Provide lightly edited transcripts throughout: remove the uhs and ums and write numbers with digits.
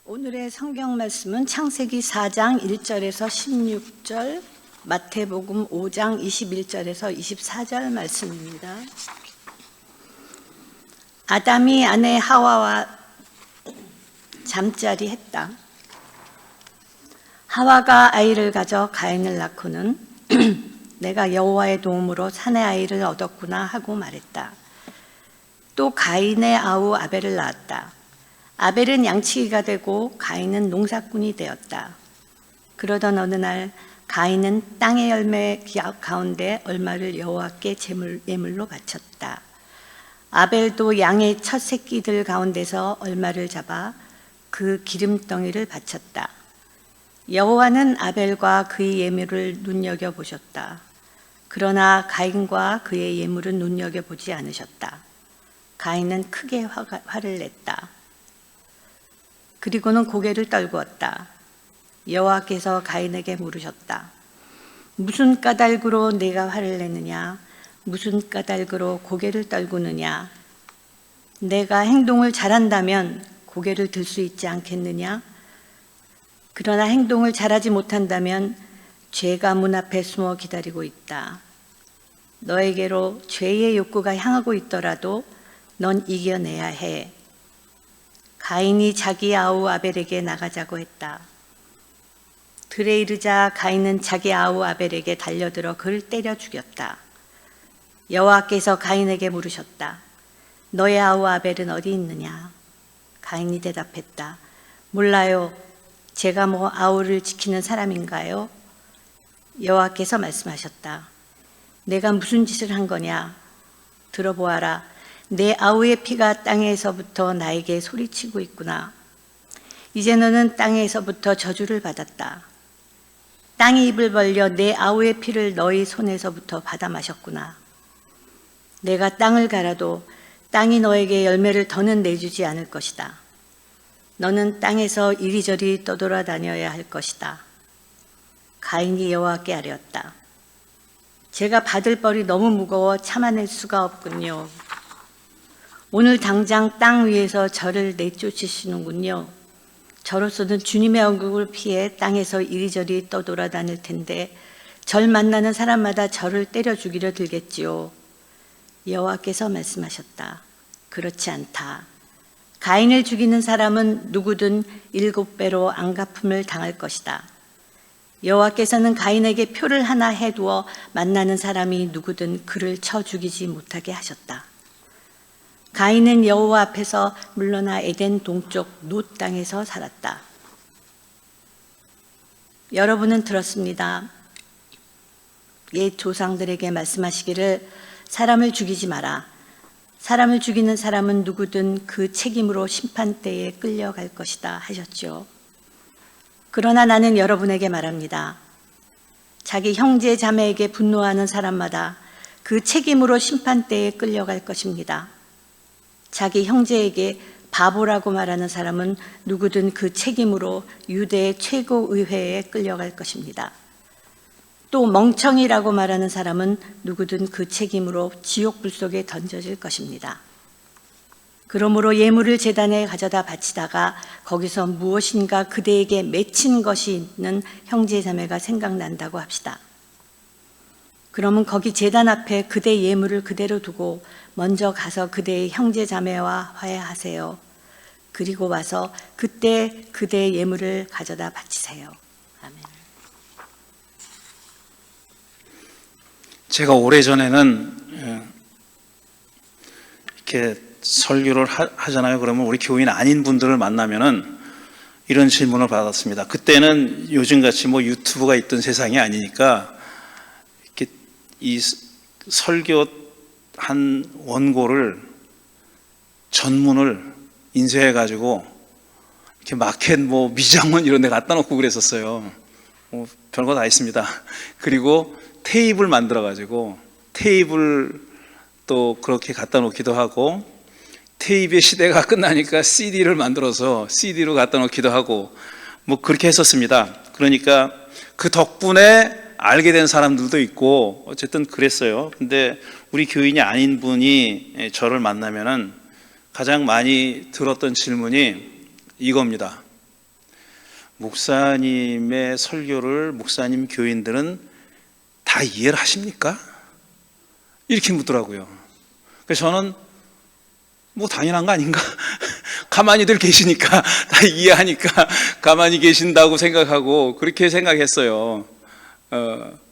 오늘의 성경 말씀은 창세기 4장 1절에서 16절, 마태복음 5장 21절에서 24절 말씀입니다. 아담이 아내 하와와 잠자리 했다. 하와가 아이를 가져 가인을 낳고는 내가 여호와의 도움으로 산의 아이를 얻었구나 하고 말했다. 또 가인의 아우 아벨을 낳았다. 아벨은 양치기가 되고 가인은 농사꾼이 되었다. 그러던 어느 날 가인은 땅의 열매 가운데 얼마를 여호와께 예물로 바쳤다. 아벨도 양의 첫 새끼들 가운데서 얼마를 잡아 그 기름덩이를 바쳤다. 여호와는 아벨과 그의 예물을 눈여겨보셨다. 그러나 가인과 그의 예물은 눈여겨보지 않으셨다. 가인은 크게 화를 냈다. 그리고는 고개를 떨구었다. 여호와께서 가인에게 물으셨다. 무슨 까닭으로 내가 화를 내느냐? 무슨 까닭으로 고개를 떨구느냐? 내가 행동을 잘한다면 고개를 들 수 있지 않겠느냐? 그러나 행동을 잘하지 못한다면 죄가 문 앞에 숨어 기다리고 있다. 너에게로 죄의 욕구가 향하고 있더라도 넌 이겨내야 해. 가인이 자기 아우 아벨에게 나가자고 했다. 들에 이르자 가인은 자기 아우 아벨에게 달려들어 그를 때려 죽였다. 여호와께서 가인에게 물으셨다. 너의 아우 아벨은 어디 있느냐? 가인이 대답했다. 몰라요. 제가 뭐 아우를 지키는 사람인가요? 여호와께서 말씀하셨다. 내가 무슨 짓을 한 거냐? 들어보아라. 내 아우의 피가 땅에서부터 나에게 소리치고 있구나. 이제 너는 땅에서부터 저주를 받았다. 땅이 입을 벌려 내 아우의 피를 너희 손에서부터 받아 마셨구나. 내가 땅을 갈아도 땅이 너에게 열매를 더는 내주지 않을 것이다. 너는 땅에서 이리저리 떠돌아다녀야 할 것이다. 가인이 여호와께 아뢰었다. 제가 받을 벌이 너무 무거워 참아낼 수가 없군요. 오늘 당장 땅 위에서 저를 내쫓으시는군요. 저로서는 주님의 얼굴을 피해 땅에서 이리저리 떠돌아다닐 텐데 절 만나는 사람마다 저를 때려 죽이려 들겠지요. 여호와께서 말씀하셨다. 그렇지 않다. 가인을 죽이는 사람은 누구든 7배로 안갚음을 당할 것이다. 여호와께서는 가인에게 표를 하나 해두어 만나는 사람이 누구든 그를 쳐 죽이지 못하게 하셨다. 가인은 여호와 앞에서 물러나 에덴 동쪽 놋 땅에서 살았다. 여러분은 들었습니다. 옛 조상들에게 말씀하시기를 사람을 죽이지 마라. 사람을 죽이는 사람은 누구든 그 책임으로 심판대에 끌려갈 것이다 하셨죠. 그러나 나는 여러분에게 말합니다. 자기 형제 자매에게 분노하는 사람마다 그 책임으로 심판대에 끌려갈 것입니다. 자기 형제에게 바보라고 말하는 사람은 누구든 그 책임으로 유대의 최고의회에 끌려갈 것입니다. 또 멍청이라고 말하는 사람은 누구든 그 책임으로 지옥불 속에 던져질 것입니다. 그러므로 예물을 제단에 가져다 바치다가 거기서 무엇인가 그대에게 맺힌 것이 있는 형제자매가 생각난다고 합시다. 그러면 거기 제단 앞에 그대 예물을 그대로 두고 먼저 가서 그대의 형제자매와 화해하세요. 그리고 와서 그때 그대의 예물을 가져다 바치세요. 아멘. 제가 오래전에는 이렇게 설교를 하잖아요. 그러면 우리 교인 아닌 분들을 만나면은 이런 질문을 받았습니다. 그때는 요즘같이 뭐 유튜브가 있던 세상이 아니니까 이렇게 이 설교 한 원고를 전문을 인쇄해가지고 이렇게 마켓 뭐 미장원 이런 데 갖다 놓고 그랬었어요. 뭐 별거 다 있습니다. 그리고 테이블 만들어가지고 테이블 또 그렇게 갖다 놓기도 하고 테이프의 시대가 끝나니까 CD를 만들어서 CD로 갖다 놓기도 하고 뭐 그렇게 했었습니다. 그러니까 그 덕분에 알게 된 사람들도 있고 어쨌든 그랬어요. 근데 우리 교인이 아닌 분이 저를 만나면은 가장 많이 들었던 질문이 이겁니다. 목사님의 설교를 목사님 교인들은 다 이해를 하십니까? 이렇게 묻더라고요. 그래서 저는 뭐 당연한 거 아닌가? 가만히들 계시니까 다 이해하니까 가만히 계신다고 생각하고 그렇게 생각했어요.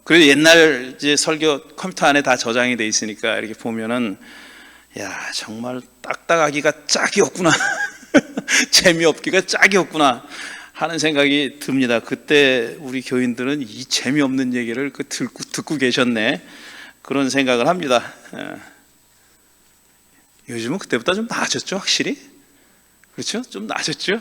그래도 옛날 이제 설교 컴퓨터 안에 다 저장이 돼 있으니까 이렇게 보면은 야, 정말 딱딱하기가 짝이 없구나. 재미없기가 짝이 없구나 하는 생각이 듭니다. 그때 우리 교인들은 이 재미없는 얘기를 듣고 계셨네, 그런 생각을 합니다. 요즘은 그때보다 좀 나아졌죠, 확실히. 그렇죠? 좀 나아졌죠.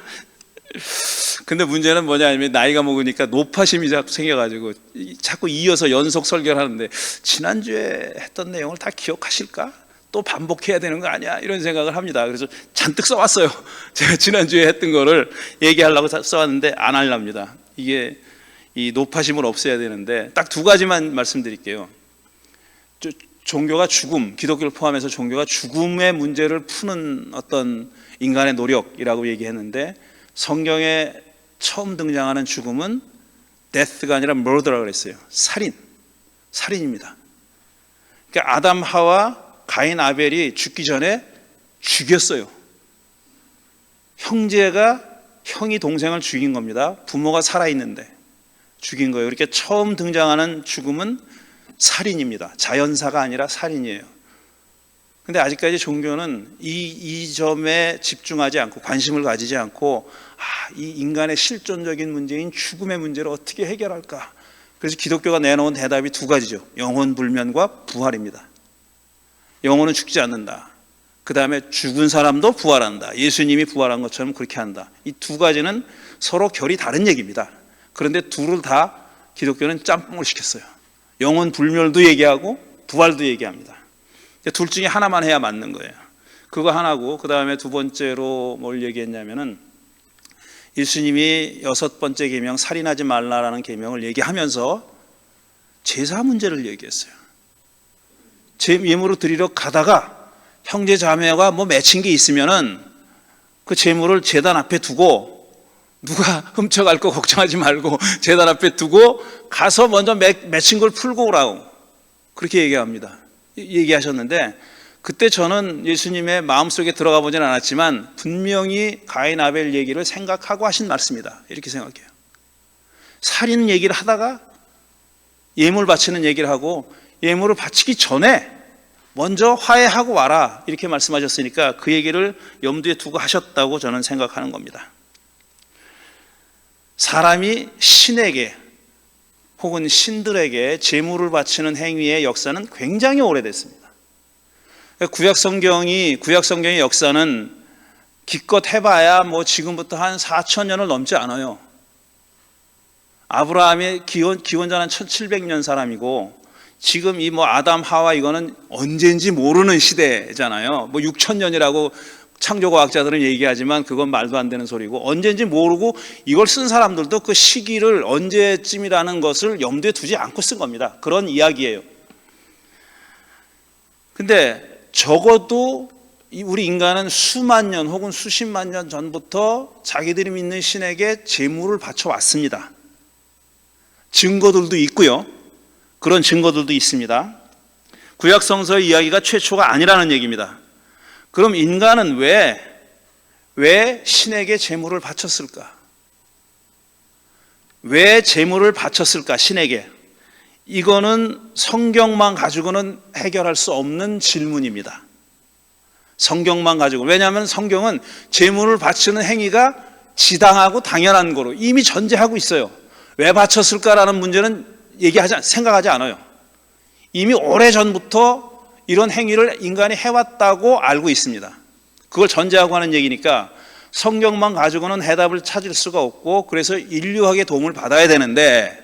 근데 문제는 뭐냐 하면 나이가 먹으니까 노파심이 자꾸 생겨가지고 자꾸 이어서 연속 설교를 하는데 지난주에 했던 내용을 다 기억하실까? 또 반복해야 되는 거 아니야? 이런 생각을 합니다. 그래서 잔뜩 써왔어요. 제가 지난주에 했던 거를 얘기하려고 써왔는데 안 하렵니다. 이게 이 노파심을 없애야 되는데 딱 두 가지만 말씀드릴게요. 종교가 죽음, 기독교를 포함해서 종교가 죽음의 문제를 푸는 어떤 인간의 노력이라고 얘기했는데 성경에 처음 등장하는 죽음은 death가 아니라 murder라고 그랬어요. 살인입니다. 그러니까 아담, 하와, 가인, 아벨이 죽기 전에 죽였어요. 형이 동생을 죽인 겁니다. 부모가 살아있는데 죽인 거예요. 그렇게 처음 등장하는 죽음은 살인입니다. 자연사가 아니라 살인이에요. 근데 아직까지 종교는 이 점에 집중하지 않고 관심을 가지지 않고 이 인간의 실존적인 문제인 죽음의 문제를 어떻게 해결할까? 그래서 기독교가 내놓은 대답이 두 가지죠. 영혼 불면과 부활입니다. 영혼은 죽지 않는다. 그 다음에 죽은 사람도 부활한다. 예수님이 부활한 것처럼 그렇게 한다. 이 두 가지는 서로 결이 다른 얘기입니다. 그런데 둘을 다 기독교는 짬뽕을 시켰어요. 영혼 불멸도 얘기하고 부활도 얘기합니다. 둘 중에 하나만 해야 맞는 거예요. 그거 하나고, 그 다음에 두 번째로 뭘 얘기했냐면은 예수님이 6번째 계명 살인하지 말라라는 계명을 얘기하면서 제사 문제를 얘기했어요. 예물을 드리러 가다가 형제 자매가 뭐 맺힌 게 있으면은 그 제물을 제단 앞에 두고 누가 훔쳐갈 거 걱정하지 말고 제단 앞에 두고 가서 먼저 맺힌 걸 풀고 오라고 그렇게 얘기하셨는데 그때 저는 예수님의 마음속에 들어가 보진 않았지만 분명히 가인 아벨 얘기를 생각하고 하신 말씀이다 이렇게 생각해요. 살인 얘기를 하다가 예물 바치는 얘기를 하고 예물을 바치기 전에 먼저 화해하고 와라 이렇게 말씀하셨으니까 그 얘기를 염두에 두고 하셨다고 저는 생각하는 겁니다. 사람이 신에게 혹은 신들에게 제물을 바치는 행위의 역사는 굉장히 오래됐습니다. 구약 성경의 역사는 기껏 해봐야 뭐 지금부터 한 4,000년을 넘지 않아요. 아브라함의 기원전한 1700년 사람이고 지금 이 뭐 아담 하와 이거는 언제인지 모르는 시대잖아요. 뭐 6,000년이라고 창조과학자들은 얘기하지만 그건 말도 안 되는 소리고 언제인지 모르고 이걸 쓴 사람들도 그 시기를 언제쯤이라는 것을 염두에 두지 않고 쓴 겁니다. 그런 이야기예요. 근데 적어도 우리 인간은 수만 년 혹은 수십만 년 전부터 자기들이 믿는 신에게 제물을 바쳐왔습니다. 증거들도 있고요. 그런 증거들도 있습니다. 구약 성서의 이야기가 최초가 아니라는 얘기입니다. 그럼 인간은 왜 신에게 제물을 바쳤을까? 왜 제물을 바쳤을까? 신에게. 이거는 성경만 가지고는 해결할 수 없는 질문입니다. 성경만 가지고. 왜냐하면 성경은 제물을 바치는 행위가 지당하고 당연한 거로 이미 전제하고 있어요. 왜 바쳤을까라는 문제는 생각하지 않아요. 이미 오래전부터 이런 행위를 인간이 해왔다고 알고 있습니다. 그걸 전제하고 하는 얘기니까 성경만 가지고는 해답을 찾을 수가 없고 그래서 인류학의 도움을 받아야 되는데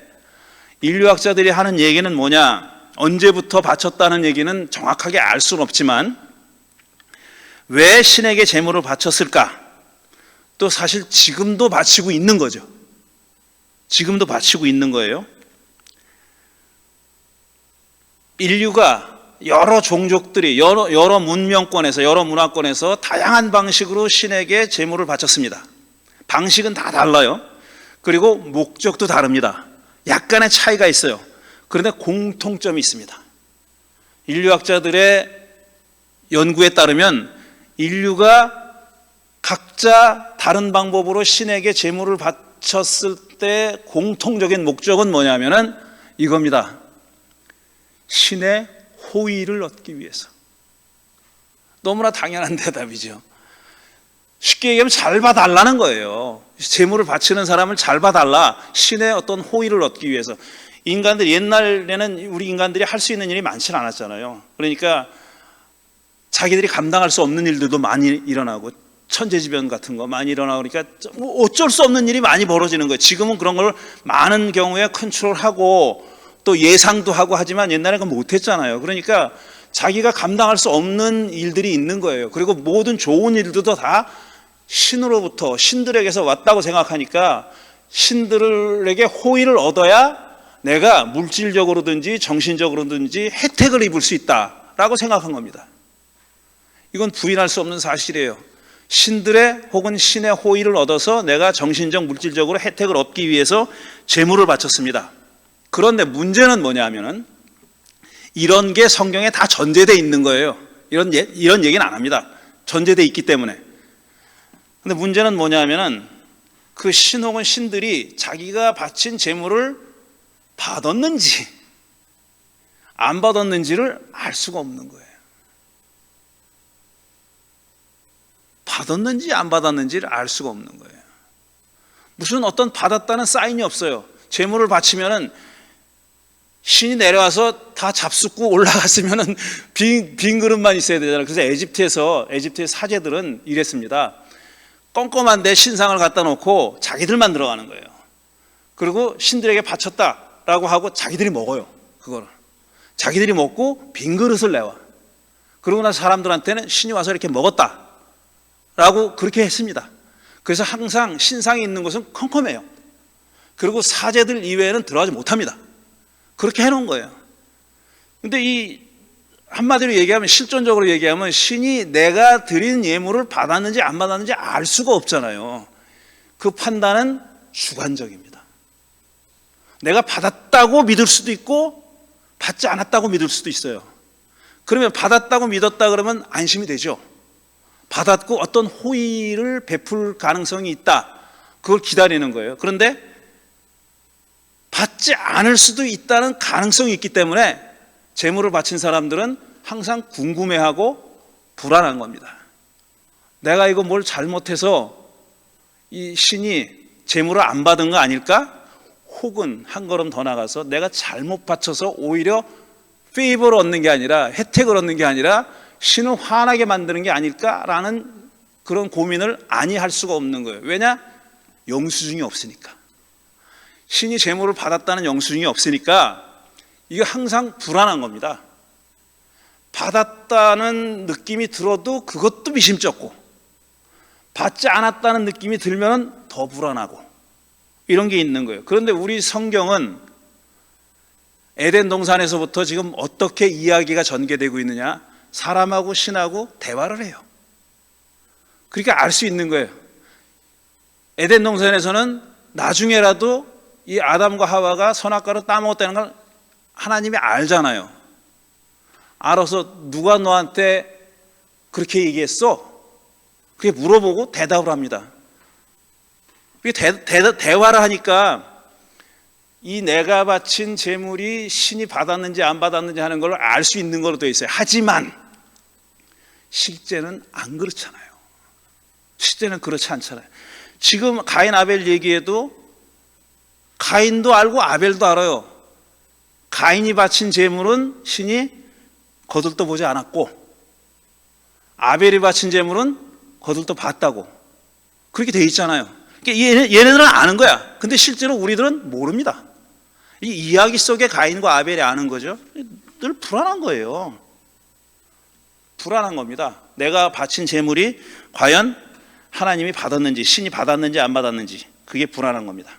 인류학자들이 하는 얘기는 뭐냐? 언제부터 바쳤다는 얘기는 정확하게 알 수는 없지만 왜 신에게 제물을 바쳤을까? 또 사실 지금도 바치고 있는 거죠. 지금도 바치고 있는 거예요. 인류가 여러 종족들이 여러 문명권에서 여러 문화권에서 다양한 방식으로 신에게 제물을 바쳤습니다. 방식은 다 달라요. 그리고 목적도 다릅니다. 약간의 차이가 있어요. 그런데 공통점이 있습니다. 인류학자들의 연구에 따르면 인류가 각자 다른 방법으로 신에게 제물을 바쳤을 때 공통적인 목적은 뭐냐면은 이겁니다. 신의 호의를 얻기 위해서. 너무나 당연한 대답이죠. 쉽게 얘기하면 잘 봐달라는 거예요. 제물을 바치는 사람을 잘 봐달라. 신의 어떤 호의를 얻기 위해서. 인간들 옛날에는 우리 인간들이 할 수 있는 일이 많지 않았잖아요. 그러니까 자기들이 감당할 수 없는 일들도 많이 일어나고 천재지변 같은 거 많이 일어나고 그러니까 어쩔 수 없는 일이 많이 벌어지는 거예요. 지금은 그런 걸 많은 경우에 컨트롤하고 또 예상도 하고 하지만 옛날에는 못했잖아요. 그러니까 자기가 감당할 수 없는 일들이 있는 거예요. 그리고 모든 좋은 일들도 다 신으로부터 신들에게서 왔다고 생각하니까 신들에게 호의를 얻어야 내가 물질적으로든지 정신적으로든지 혜택을 입을 수 있다라고 생각한 겁니다. 이건 부인할 수 없는 사실이에요. 신들의 혹은 신의 호의를 얻어서 내가 정신적 물질적으로 혜택을 얻기 위해서 제물을 바쳤습니다. 그런데 문제는 뭐냐면은 이런 게 성경에 다 전제되어 있는 거예요. 이런 얘기는 안 합니다. 전제되어 있기 때문에. 근데 문제는 뭐냐면은 그 신 혹은 신들이 자기가 바친 제물을 받았는지 안 받았는지를 알 수가 없는 거예요. 받았는지 안 받았는지를 알 수가 없는 거예요. 무슨 어떤 받았다는 사인이 없어요. 제물을 바치면은 신이 내려와서 다 잡숫고 올라갔으면은 빈 그릇만 있어야 되잖아요. 그래서 에집트의 사제들은 이랬습니다. 껌껌한데 신상을 갖다 놓고 자기들만 들어가는 거예요. 그리고 신들에게 바쳤다라고 하고 자기들이 먹어요. 그거를. 자기들이 먹고 빈 그릇을 내와. 그러고 나서 사람들한테는 신이 와서 이렇게 먹었다라고 그렇게 했습니다. 그래서 항상 신상이 있는 곳은 컴컴해요. 그리고 사제들 이외에는 들어가지 못합니다. 그렇게 해놓은 거예요. 근데 이 한마디로 얘기하면 실존적으로 얘기하면 신이 내가 드린 예물을 받았는지 안 받았는지 알 수가 없잖아요. 그 판단은 주관적입니다. 내가 받았다고 믿을 수도 있고 받지 않았다고 믿을 수도 있어요. 그러면 받았다고 믿었다 그러면 안심이 되죠. 받았고 어떤 호의를 베풀 가능성이 있다. 그걸 기다리는 거예요. 그런데 받지 않을 수도 있다는 가능성이 있기 때문에 제물을 바친 사람들은 항상 궁금해하고 불안한 겁니다. 내가 이거 뭘 잘못해서 이 신이 제물을 안 받은 거 아닐까? 혹은 한 걸음 더 나가서 내가 잘못 바쳐서 오히려 페이버를 얻는 게 아니라 혜택을 얻는 게 아니라 신을 화나게 만드는 게 아닐까라는 그런 고민을 아니 할 수가 없는 거예요. 왜냐? 영수증이 없으니까. 신이 제물을 받았다는 영수증이 없으니까 이게 항상 불안한 겁니다. 받았다는 느낌이 들어도 그것도 미심쩍고 받지 않았다는 느낌이 들면 더 불안하고 이런 게 있는 거예요. 그런데 우리 성경은 에덴 동산에서부터 지금 어떻게 이야기가 전개되고 있느냐? 사람하고 신하고 대화를 해요. 그러니까 알 수 있는 거예요. 에덴 동산에서는 나중에라도 이 아담과 하와가 선악과를 따먹었다는 걸 하나님이 알잖아요. 알아서 누가 너한테 그렇게 얘기했어? 그게 물어보고 대답을 합니다. 대화를 하니까 이 내가 바친 제물이 신이 받았는지 안 받았는지 하는 걸 알 수 있는 걸로 되어 있어요. 하지만 실제는 안 그렇잖아요. 실제는 그렇지 않잖아요. 지금 가인 아벨 얘기에도 가인도 알고 아벨도 알아요. 가인이 바친 제물은 신이 거들떠 보지 않았고 아벨이 바친 제물은 거들떠 봤다고 그렇게 돼 있잖아요. 그러니까 얘네들은 아는 거야. 근데 실제로 우리들은 모릅니다. 이 이야기 속에 가인과 아벨이 아는 거죠. 늘 불안한 거예요. 불안한 겁니다. 내가 바친 제물이 과연 하나님이 받았는지 신이 받았는지 안 받았는지 그게 불안한 겁니다.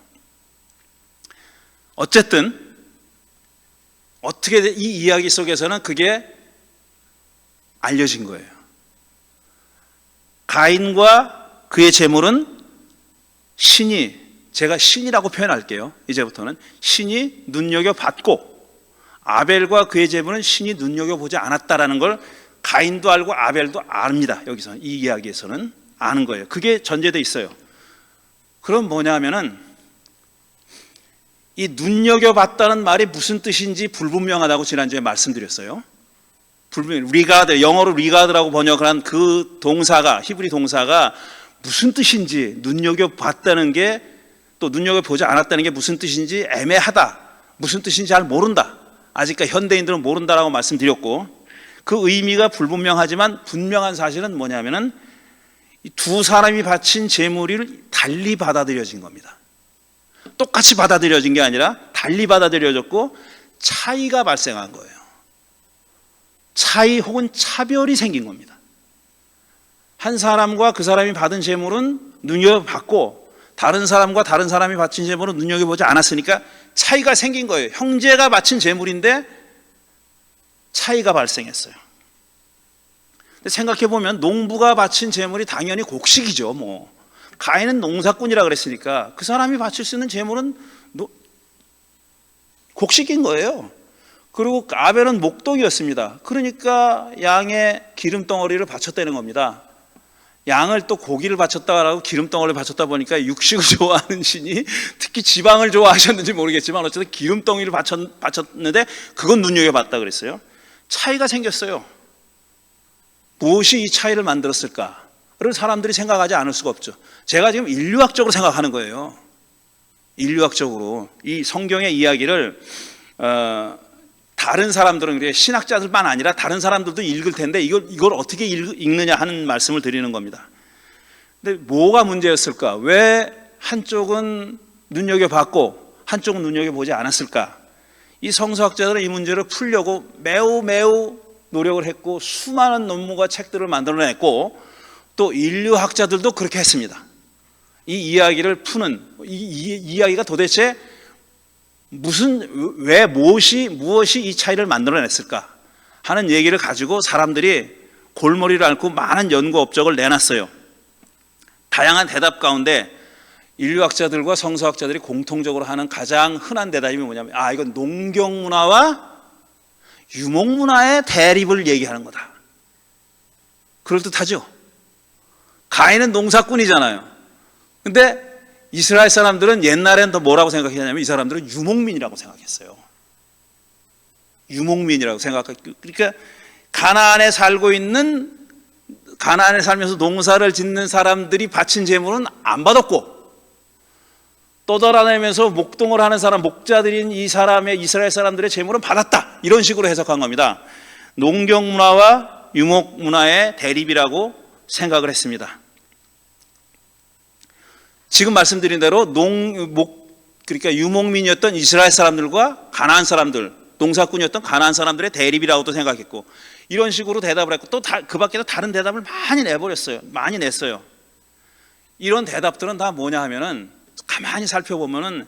어쨌든 어떻게 이 이야기 속에서는 그게 알려진 거예요. 가인과 그의 제물은 신이 제가 신이라고 표현할게요. 이제부터는 신이 눈여겨봤고 아벨과 그의 제물은 신이 눈여겨보지 않았다라는 걸 가인도 알고 아벨도 압니다. 여기서 이 이야기에서는 아는 거예요. 그게 전제돼 있어요. 그럼 뭐냐면은 이 눈여겨봤다는 말이 무슨 뜻인지 불분명하다고 지난주에 말씀드렸어요. 리가드, 영어로 리가드라고 번역을 한 그 동사가, 히브리 동사가 무슨 뜻인지, 눈여겨봤다는 게 또 눈여겨보지 않았다는 게 무슨 뜻인지 애매하다, 무슨 뜻인지 잘 모른다, 아직까지 현대인들은 모른다라고 말씀드렸고, 그 의미가 불분명하지만 분명한 사실은 뭐냐면은 이 두 사람이 바친 제물을 달리 받아들여진 겁니다. 똑같이 받아들여진 게 아니라 달리 받아들여졌고 차이가 발생한 거예요. 차이 혹은 차별이 생긴 겁니다. 한 사람과 그 사람이 받은 제물은 눈여겨봤고 다른 사람과 다른 사람이 바친 제물은 눈여겨보지 않았으니까 차이가 생긴 거예요. 형제가 바친 제물인데 차이가 발생했어요. 근데 생각해보면 농부가 바친 제물이 당연히 곡식이죠. 뭐 가인은 농사꾼이라 그랬으니까 그 사람이 바칠 수 있는 제물은 곡식인 거예요. 그리고 아벨은 목동이었습니다. 그러니까 양의 기름덩어리를 바쳤다는 겁니다. 양을 또 고기를 바쳤다라고 기름덩어리를 바쳤다 보니까 육식을 좋아하는 신이 특히 지방을 좋아하셨는지 모르겠지만 어쨌든 기름덩이를 바쳤는데 그건 눈여겨봤다 그랬어요. 차이가 생겼어요. 무엇이 이 차이를 만들었을까를 사람들이 생각하지 않을 수가 없죠. 제가 지금 인류학적으로 생각하는 거예요. 인류학적으로 이 성경의 이야기를 다른 사람들은 그래 신학자들만 아니라 다른 사람들도 읽을 텐데 이걸 어떻게 읽느냐 하는 말씀을 드리는 겁니다. 근데 뭐가 문제였을까? 왜 한쪽은 눈여겨봤고 한쪽은 눈여겨보지 않았을까? 이 성서학자들은 이 문제를 풀려고 매우 노력을 했고 수많은 논문과 책들을 만들어냈고 또 인류학자들도 그렇게 했습니다. 이 이야기를 푸는 이 이야기가 도대체 무엇이 이 차이를 만들어냈을까 하는 얘기를 가지고 사람들이 골머리를 앓고 많은 연구 업적을 내놨어요. 다양한 대답 가운데 인류학자들과 성서학자들이 공통적으로 하는 가장 흔한 대답이 뭐냐면 이건 농경 문화와 유목 문화의 대립을 얘기하는 거다. 그럴듯하죠. 가인은 농사꾼이잖아요. 근데 이스라엘 사람들은 옛날엔 더 뭐라고 생각했냐면 이 사람들은 유목민이라고 생각했어요. 유목민이라고 생각했고, 그러니까 가나안에 살면서 농사를 짓는 사람들이 바친 제물은 안 받았고 떠돌아다니면서 목동을 하는 사람, 목자들인 이스라엘 사람들의 제물은 받았다. 이런 식으로 해석한 겁니다. 농경 문화와 유목 문화의 대립이라고 생각을 했습니다. 지금 말씀드린 대로 그러니까 유목민이었던 이스라엘 사람들과 가나안 사람들, 농사꾼이었던 가나안 사람들의 대립이라고도 생각했고 이런 식으로 대답을 했고 또 그 밖에도 다른 대답을 많이 냈어요. 이런 대답들은 다 뭐냐 하면은 가만히 살펴보면은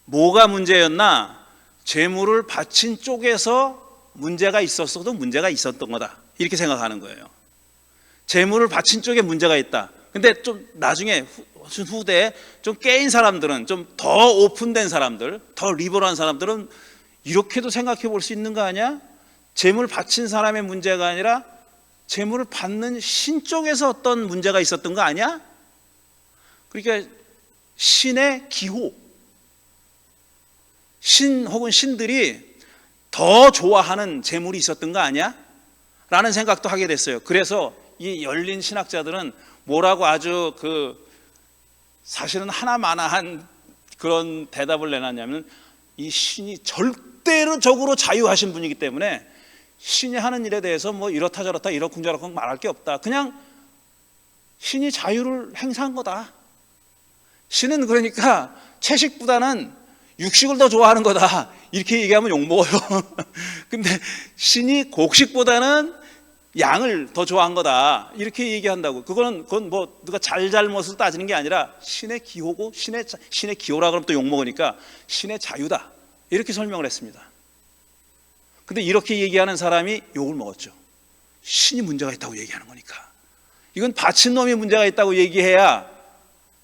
뭐가 문제였나? 제물을 바친 쪽에서 문제가 있었어도 문제가 있었던 거다. 이렇게 생각하는 거예요. 제물을 바친 쪽에 문제가 있다. 근데 좀 나중에 후대에 좀 깨인 사람들은 좀 더 오픈된 사람들, 더 리버럴한 사람들은 이렇게도 생각해 볼 수 있는 거 아니야? 제물 바친 사람의 문제가 아니라 제물을 받는 신 쪽에서 어떤 문제가 있었던 거 아니야? 그러니까 신의 기호, 신 혹은 신들이 더 좋아하는 제물이 있었던 거 아니야? 라는 생각도 하게 됐어요. 그래서 이 열린 신학자들은 뭐라고 아주 사실은 하나마나한 그런 대답을 내놨냐면 이 신이 절대적으로 자유하신 분이기 때문에 신이 하는 일에 대해서 뭐 이렇다 저렇다 이러쿵저러쿵 말할 게 없다. 그냥 신이 자유를 행사한 거다. 신은 그러니까 채식보다는 육식을 더 좋아하는 거다. 이렇게 얘기하면 욕먹어요. 근데 신이 곡식보다는 양을 더 좋아한 거다. 이렇게 얘기한다고. 그건 뭐 누가 잘못을 따지는 게 아니라 신의 기호고 신의 기호라 그러면 또 욕먹으니까 신의 자유다. 이렇게 설명을 했습니다. 근데 이렇게 얘기하는 사람이 욕을 먹었죠. 신이 문제가 있다고 얘기하는 거니까. 이건 바친 놈이 문제가 있다고 얘기해야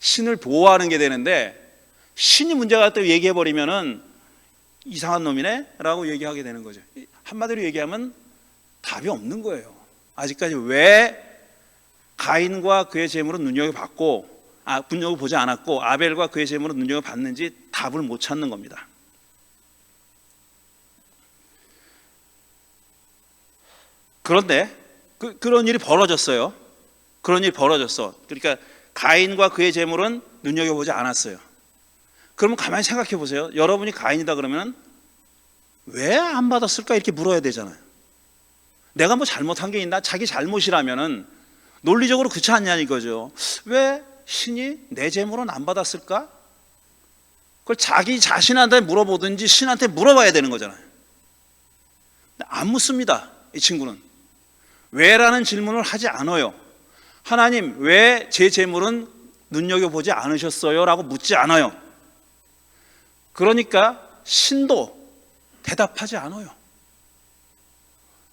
신을 보호하는 게 되는데 신이 문제가 또 얘기해 버리면은 이상한 놈이네라고 얘기하게 되는 거죠. 한마디로 얘기하면 답이 없는 거예요. 아직까지 왜 가인과 그의 재물은 눈여겨보지 않았고 아벨과 그의 재물은 눈여겨봤는지 답을 못 찾는 겁니다. 그런데 그런 일이 벌어졌어요. 그런 일이 벌어졌어. 그러니까 가인과 그의 재물은 눈여겨보지 않았어요. 그러면 가만히 생각해 보세요. 여러분이 가인이다 그러면 왜 안 받았을까 이렇게 물어야 되잖아요. 내가 뭐 잘못한 게 있나? 자기 잘못이라면은 논리적으로 그렇지 않냐 이거죠. 왜 신이 내 재물은 안 받았을까? 그걸 자기 자신한테 물어보든지 신한테 물어봐야 되는 거잖아요. 안 묻습니다. 이 친구는 왜라는 질문을 하지 않아요. 하나님 왜 제 재물은 눈여겨보지 않으셨어요? 라고 묻지 않아요. 그러니까 신도 대답하지 않아요.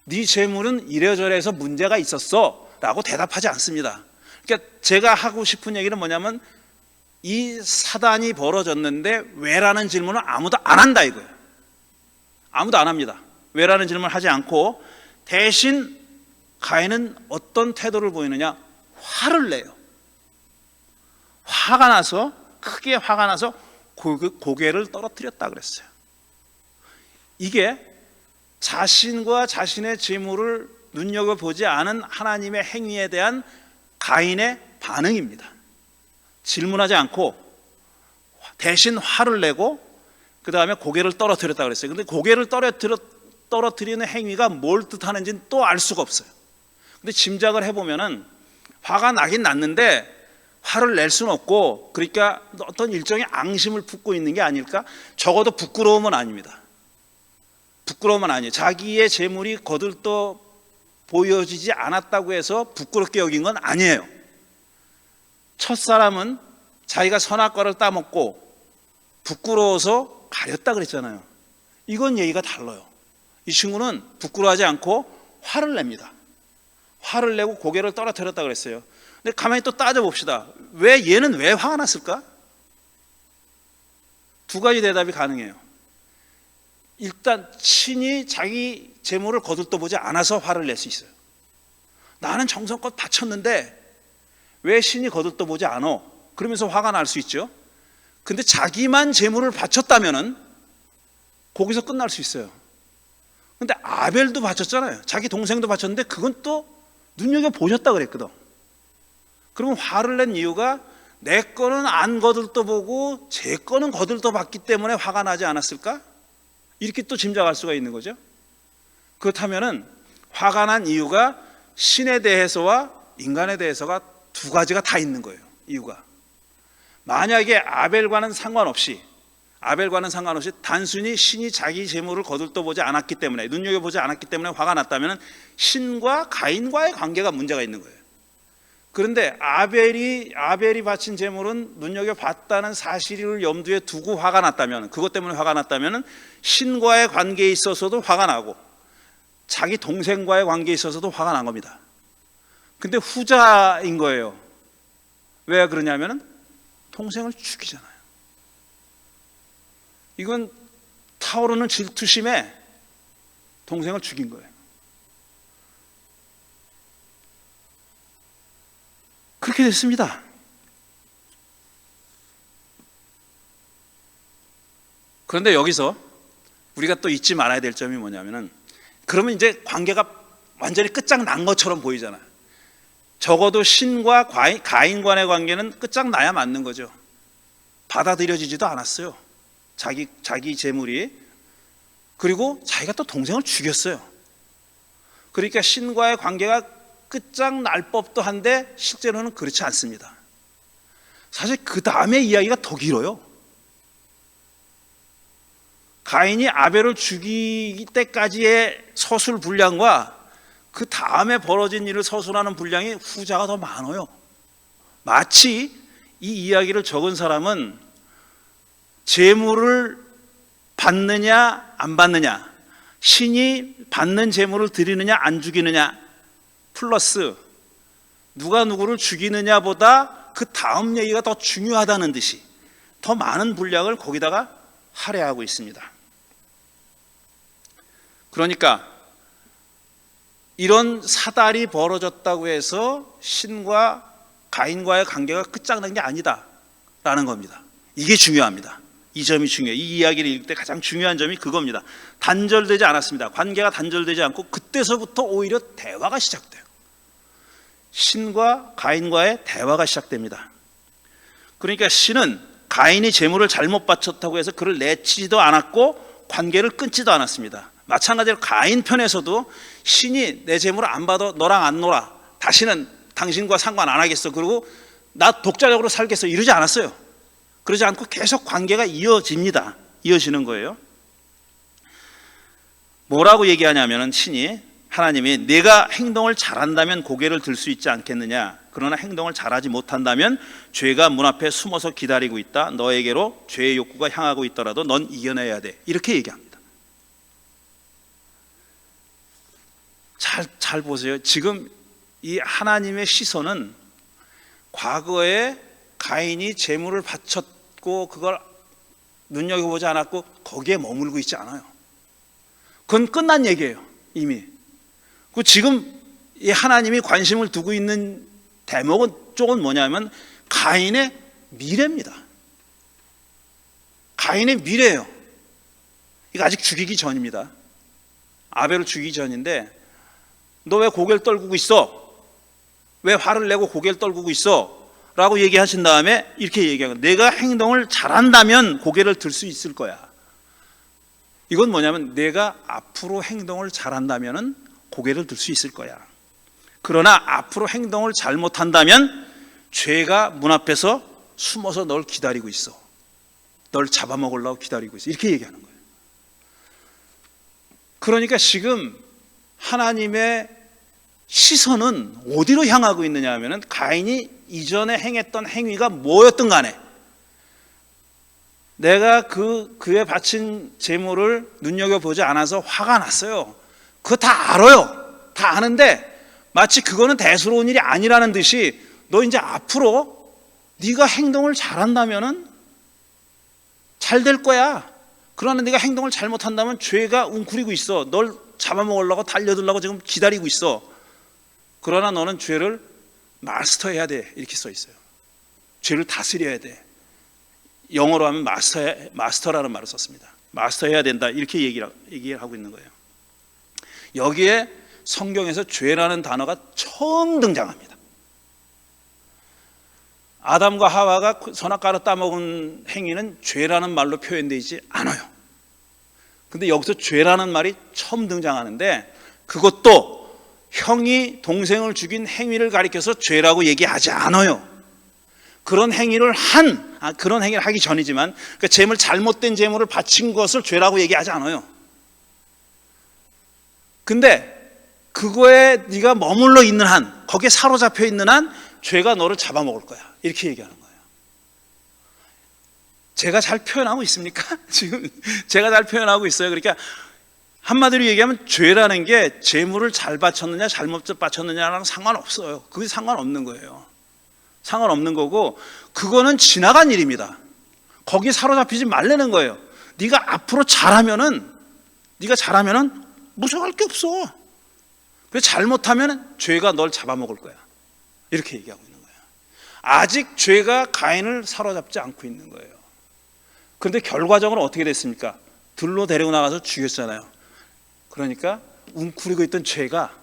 네 재물은 이래저래해서 문제가 있었어 라고 대답하지 않습니다. 그러니까 제가 하고 싶은 얘기는 뭐냐면 이 사단이 벌어졌는데 왜라는 질문을 아무도 안 한다 이거예요. 아무도 안 합니다. 왜라는 질문을 하지 않고 대신 가인은 어떤 태도를 보이느냐? 화를 내요. 화가 나서 크게 화가 나서 고개를 떨어뜨렸다 그랬어요. 이게 자신과 자신의 재물을 눈여겨보지 않은 하나님의 행위에 대한 가인의 반응입니다. 질문하지 않고 대신 화를 내고 그 다음에 고개를 떨어뜨렸다 그랬어요. 그런데 고개를 떨어뜨리는 행위가 뭘 뜻하는지는 또 알 수가 없어요. 근데 짐작을 해보면은 화가 나긴 났는데 화를 낼 수는 없고 그러니까 어떤 일종의 앙심을 품고 있는 게 아닐까? 적어도 부끄러움은 아닙니다. 부끄러움은 아니에요. 자기의 재물이 거들떠 보여지지 않았다고 해서 부끄럽게 여긴 건 아니에요. 첫사람은 자기가 선악과를 따먹고 부끄러워서 가렸다 그랬잖아요. 이건 얘기가 달라요. 이 친구는 부끄러워하지 않고 화를 냅니다. 화를 내고 고개를 떨어뜨렸다 그랬어요. 근데 가만히 또 따져봅시다. 얘는 왜 화가 났을까? 두 가지 대답이 가능해요. 일단 친히 자기 재물을 거들떠보지 않아서 화를 낼 수 있어요. 나는 정성껏 바쳤는데 왜 신이 거들떠보지 않아? 그러면서 화가 날 수 있죠. 근데 자기만 재물을 바쳤다면은 거기서 끝날 수 있어요. 근데 아벨도 바쳤잖아요. 자기 동생도 바쳤는데 그건 또 눈여겨보셨다 그랬거든. 그러면 화를 낸 이유가 내 거는 안 거들떠보고 제 거는 거들떠봤기 때문에 화가 나지 않았을까? 이렇게 또 짐작할 수가 있는 거죠. 그렇다면은 화가 난 이유가 신에 대해서와 인간에 대해서가 두 가지가 다 있는 거예요. 이유가 만약에 아벨과는 상관없이 단순히 신이 자기 재물을 거들떠보지 않았기 때문에 눈여겨보지 않았기 때문에 화가 났다면 신과 가인과의 관계가 문제가 있는 거예요. 그런데 아벨이 바친 재물은 눈여겨봤다는 사실을 염두에 두고 화가 났다면, 그것 때문에 화가 났다면 신과의 관계에 있어서도 화가 나고 자기 동생과의 관계에 있어서도 화가 난 겁니다. 근데 후자인 거예요. 왜 그러냐면 동생을 죽이잖아요. 이건 타오르는 질투심에 동생을 죽인 거예요. 그렇게 됐습니다. 그런데 여기서 우리가 또 잊지 말아야 될 점이 뭐냐면은 그러면 이제 관계가 완전히 끝장난 것처럼 보이잖아요. 적어도 신과 가인 간의 관계는 끝장나야 맞는 거죠. 받아들여지지도 않았어요. 자기 재물이. 그리고 자기가 또 동생을 죽였어요. 그러니까 신과의 관계가 끝장날 법도 한데 실제로는 그렇지 않습니다. 사실 그 다음에 이야기가 더 길어요. 가인이 아벨을 죽이기 때까지의 서술 분량과 그 다음에 벌어진 일을 서술하는 분량이 후자가 더 많아요. 마치 이 이야기를 적은 사람은 재물을 받느냐 안 받느냐, 신이 받는 재물을 드리느냐 안 죽이느냐 플러스 누가 누구를 죽이느냐보다 그 다음 얘기가 더 중요하다는 듯이 더 많은 분량을 거기다가 할애하고 있습니다. 그러니까 이런 사달이 벌어졌다고 해서 신과 가인과의 관계가 끝장난 게 아니다라는 겁니다. 이게 중요합니다. 이 점이 중요해요. 이 이야기를 읽을 때 가장 중요한 점이 그겁니다. 단절되지 않았습니다. 관계가 단절되지 않고 그때서부터 오히려 대화가 시작돼요. 신과 가인과의 대화가 시작됩니다. 그러니까 신은 가인이 재물을 잘못 바쳤다고 해서 그를 내치지도 않았고 관계를 끊지도 않았습니다. 마찬가지로 가인 편에서도 신이 내 재물을 안 받아 너랑 안 놀아, 다시는 당신과 상관 안 하겠어, 그리고 나 독자적으로 살겠어, 이러지 않았어요. 그러지 않고 계속 관계가 이어집니다. 이어지는 거예요. 뭐라고 얘기하냐면은 신이, 하나님이 내가 행동을 잘한다면 고개를 들 수 있지 않겠느냐, 그러나 행동을 잘하지 못한다면 죄가 문 앞에 숨어서 기다리고 있다, 너에게로 죄의 욕구가 향하고 있더라도 넌 이겨내야 돼, 이렇게 얘기합니다. 잘 보세요. 지금 이 하나님의 시선은 과거에 가인이 재물을 바쳤고 그걸 눈여겨보지 않았고 거기에 머물고 있지 않아요. 그건 끝난 얘기예요, 이미. 그 지금 이 하나님이 관심을 두고 있는 대목은 쪽은 뭐냐면 가인의 미래입니다. 가인의 미래예요. 이거 아직 죽이기 전입니다. 아벨을 죽이기 전인데, 너 왜 고개를 떨구고 있어? 왜 화를 내고 고개를 떨구고 있어? 라고 얘기하신 다음에 이렇게 얘기하고, 내가 행동을 잘한다면 고개를 들 수 있을 거야. 이건 뭐냐면 내가 앞으로 행동을 잘한다면 고개를 들 수 있을 거야. 그러나 앞으로 행동을 잘못한다면 죄가 문 앞에서 숨어서 널 기다리고 있어. 널 잡아먹으려고 기다리고 있어. 이렇게 얘기하는 거예요. 그러니까 지금 하나님의 시선은 어디로 향하고 있느냐 하면, 가인이 이전에 행했던 행위가 뭐였든 간에 내가 그에 바친 재물을 눈여겨보지 않아서 화가 났어요. 그거 다 알아요. 다 아는데 마치 그거는 대수로운 일이 아니라는 듯이, 너 이제 앞으로 네가 행동을 잘한다면 잘 될 거야. 그러나 네가 행동을 잘못한다면 죄가 웅크리고 있어. 널 잡아먹으려고 달려들려고 지금 기다리고 있어. 그러나 너는 죄를 마스터해야 돼, 이렇게 써 있어요. 죄를 다스려야 돼. 영어로 하면 마스터라는 말을 썼습니다. 마스터해야 된다, 이렇게 얘기를 하고 있는 거예요. 여기에 성경에서 죄라는 단어가 처음 등장합니다. 아담과 하와가 선악과를 따먹은 행위는 죄라는 말로 표현되어 있지 않아요. 근데 여기서 죄라는 말이 처음 등장하는데, 그것도 형이 동생을 죽인 행위를 가리켜서 죄라고 얘기하지 않아요. 그런 행위를 하기 전이지만, 그러니까 잘못된 재물을 바친 것을 죄라고 얘기하지 않아요. 근데 그거에 네가 머물러 있는 한, 거기에 사로잡혀 있는 한 죄가 너를 잡아먹을 거야, 이렇게 얘기하는 거예요. 제가 잘 표현하고 있습니까? 지금 제가 잘 표현하고 있어요. 그러니까 한마디로 얘기하면 죄라는 게 재물을 잘 바쳤느냐 잘못 바쳤느냐랑 상관없어요. 그게 상관없는 거예요. 상관없는 거고, 그거는 지나간 일입니다. 거기에 사로잡히지 말라는 거예요. 네가 앞으로 잘하면은 무서워할 게 없어. 그래서 잘못하면 죄가 널 잡아먹을 거야, 이렇게 얘기하고 있는 거예요. 아직 죄가 가인을 사로잡지 않고 있는 거예요. 그런데 결과적으로 어떻게 됐습니까? 들로 데리고 나가서 죽였잖아요. 그러니까 웅크리고 있던 죄가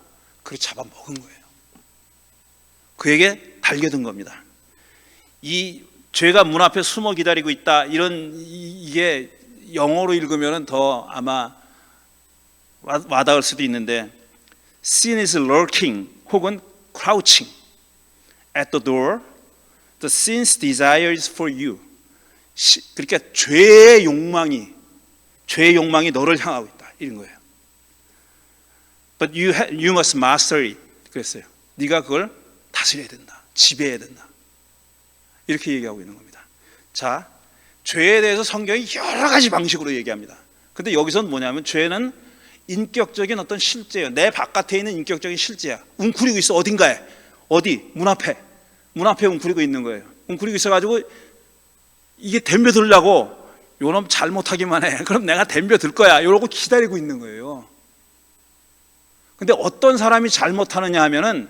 그를 잡아먹은 거예요. 그에게 달겨든 겁니다. 이 죄가 문 앞에 숨어 기다리고 있다, 이게 영어로 읽으면 더 아마 와닿을 수도 있는데, Sin is lurking 혹은 crouching at the door. The sin's desire is for you. 그러니까 죄의 욕망이 너를 향하고 있다, 이런 거예요. But you must master it. 그랬어요. 네가 그걸 다스려야 된다, 지배해야 된다, 이렇게 얘기하고 있는 겁니다. 자, 죄에 대해서 성경이 여러 가지 방식으로 얘기합니다. 근데 여기서는 뭐냐면, 죄는 인격적인 어떤 실제예요. 내 바깥에 있는 인격적인 실제야. 웅크리고 있어, 어딘가에. 어디? 문 앞에 웅크리고 있는 거예요. 웅크리고 있어가지고 이게 덤벼들려고 요놈 잘못하기만 해. 그럼 내가 덤벼들 거야. 이러고 기다리고 있는 거예요. 근데 어떤 사람이 잘못하느냐 하면은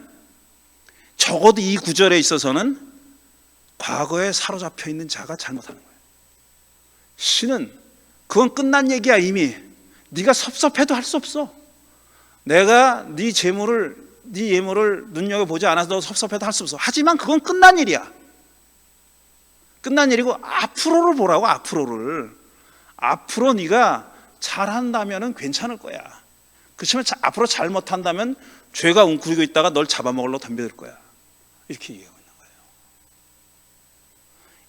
적어도 이 구절에 있어서는 과거에 사로잡혀 있는 자가 잘못하는 거예요. 신은 그건 끝난 얘기야 이미. 네가 섭섭해도 할 수 없어. 내가 네 예물을 눈여겨보지 않아서 너 섭섭해도 할 수 없어. 하지만 그건 끝난 일이야. 끝난 일이고 앞으로를 보라고. 앞으로 네가 잘한다면 괜찮을 거야. 그렇지만 앞으로 잘못한다면 죄가 웅크리고 있다가 널 잡아먹으려고 덤벼들 거야. 이렇게 얘기하고 있는 거예요.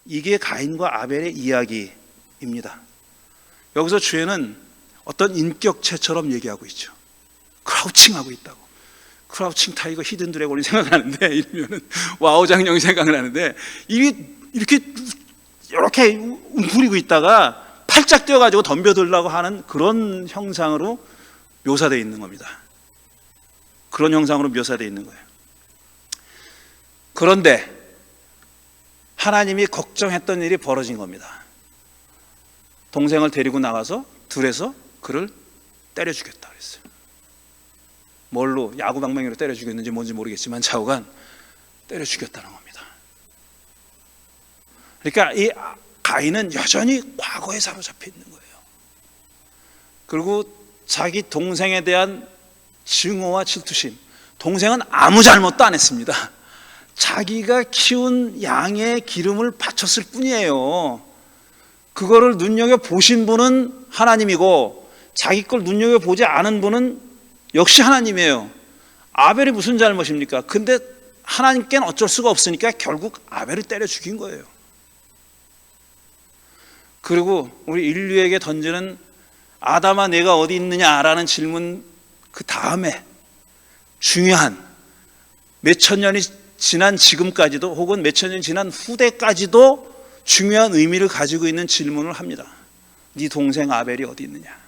이게 가인과 아벨의 이야기입니다. 여기서 죄는 어떤 인격체처럼 얘기하고 있죠. 크라우칭하고 있다고. 크라우칭 타이거 히든 드래곤이 생각나는데, 이러면은 와우 장룡이 생각나는데, 이게 이렇게 웅크리고 있다가 팔짝 뛰어가지고 덤벼들려고 하는 그런 형상으로 묘사되어 있는 겁니다. 그런 형상으로 묘사되어 있는 거예요. 그런데 하나님이 걱정했던 일이 벌어진 겁니다. 동생을 데리고 나가서 들에서 그를 때려 죽였다 그랬어요. 뭘로? 야구방망이로 때려 죽였는지 뭔지 모르겠지만 좌우간 때려 죽였다는 겁니다. 그러니까 이 가인은 여전히 과거에 사로잡혀 있는 거예요. 그리고 자기 동생에 대한 증오와 질투심. 동생은 아무 잘못도 안 했습니다. 자기가 키운 양의 기름을 바쳤을 뿐이에요. 그거를 눈여겨보신 분은 하나님이고 자기 걸 눈여겨보지 않은 분은 역시 하나님이에요. 아벨이 무슨 잘못입니까? 근데 하나님께는 어쩔 수가 없으니까 결국 아벨을 때려 죽인 거예요. 그리고 우리 인류에게 던지는 아담아 내가 어디 있느냐라는 질문 그 다음에 중요한 몇천 년이 지난 지금까지도 혹은 몇천 년이 지난 후대까지도 중요한 의미를 가지고 있는 질문을 합니다. 네 동생 아벨이 어디 있느냐?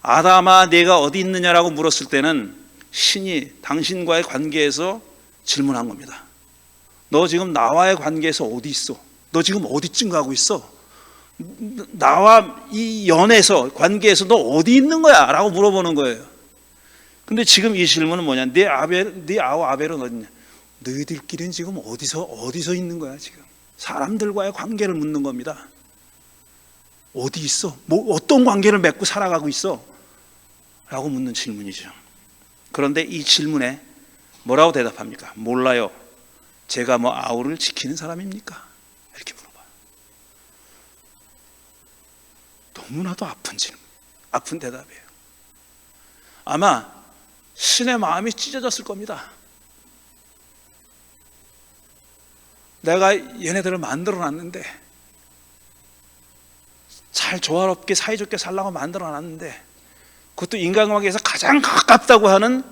아담아 내가 어디 있느냐라고 물었을 때는 신이 당신과의 관계에서 질문한 겁니다. 너 지금 나와의 관계에서 어디 있어? 너 지금 어디쯤 가고 있어? 나와 이 연에서 관계에서 너 어디 있는 거야? 라고 물어보는 거예요. 근데 지금 이 질문은 뭐냐? 네 아우 아벨은 어디냐? 너희들끼리는 지금 어디서 있는 거야 지금? 사람들과의 관계를 묻는 겁니다. 어디 있어? 뭐 어떤 관계를 맺고 살아가고 있어? 라고 묻는 질문이죠. 그런데 이 질문에 뭐라고 대답합니까? 몰라요. 제가 뭐 아우를 지키는 사람입니까? 이렇게 물어봐요. 너무나도 아픈 질문, 아픈 대답이에요. 아마 신의 마음이 찢어졌을 겁니다. 내가 얘네들을 만들어놨는데, 잘 조화롭게 사이좋게 살라고 만들어놨는데, 그것도 인간관계에서 가장 가깝다고 하는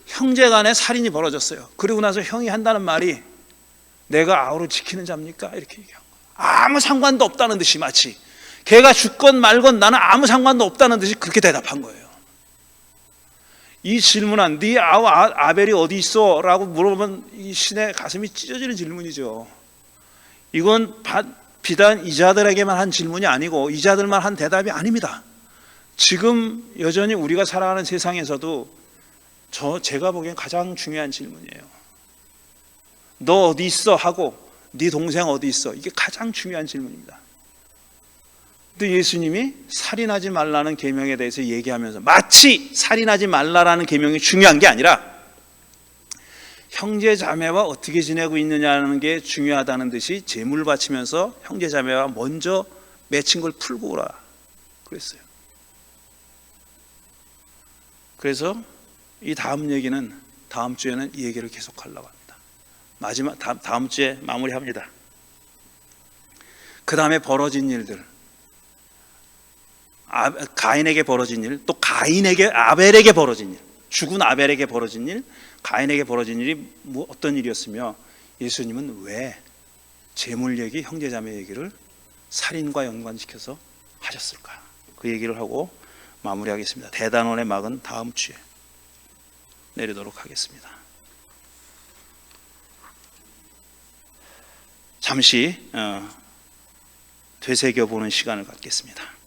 형제간의 살인이 벌어졌어요. 그리고 나서 형이 한다는 말이 내가 아우를 지키는 자입니까? 이렇게 얘기한 거예요. 아무 상관도 없다는 듯이, 마치 걔가 죽건 말건 나는 아무 상관도 없다는 듯이 그렇게 대답한 거예요. 이 질문한 네 아우 아벨이 어디 있어? 라고 물어보면 이 신의 가슴이 찢어지는 질문이죠. 이건 비단 이자들에게만 한 질문이 아니고 이자들만 한 대답이 아닙니다. 지금 여전히 우리가 살아가는 세상에서도 제가 보기엔 가장 중요한 질문이에요. 너 어디 있어? 하고 네 동생 어디 있어? 이게 가장 중요한 질문입니다. 근데 예수님이 살인하지 말라는 계명에 대해서 얘기하면서 마치 살인하지 말라라는 계명이 중요한 게 아니라 형제 자매와 어떻게 지내고 있느냐는 게 중요하다는 듯이 제물 바치면서 형제 자매와 먼저 맺힌 걸 풀고 오라 그랬어요. 그래서 이 다음 얘기는 다음 주에는 이 얘기를 계속하려고 합니다. 마지막 다음 주에 마무리합니다. 그 다음에 벌어진 일들, 가인에게 벌어진 일, 또 아벨에게 벌어진 일, 죽은 아벨에게 벌어진 일, 가인에게 벌어진 일이 어떤 일이었으며 예수님은 왜 재물 얘기, 형제자매 얘기를 살인과 연관시켜서 하셨을까? 그 얘기를 하고 마무리하겠습니다. 대단원의 막은 다음 주에 내리도록 하겠습니다. 잠시 되새겨보는 시간을 갖겠습니다.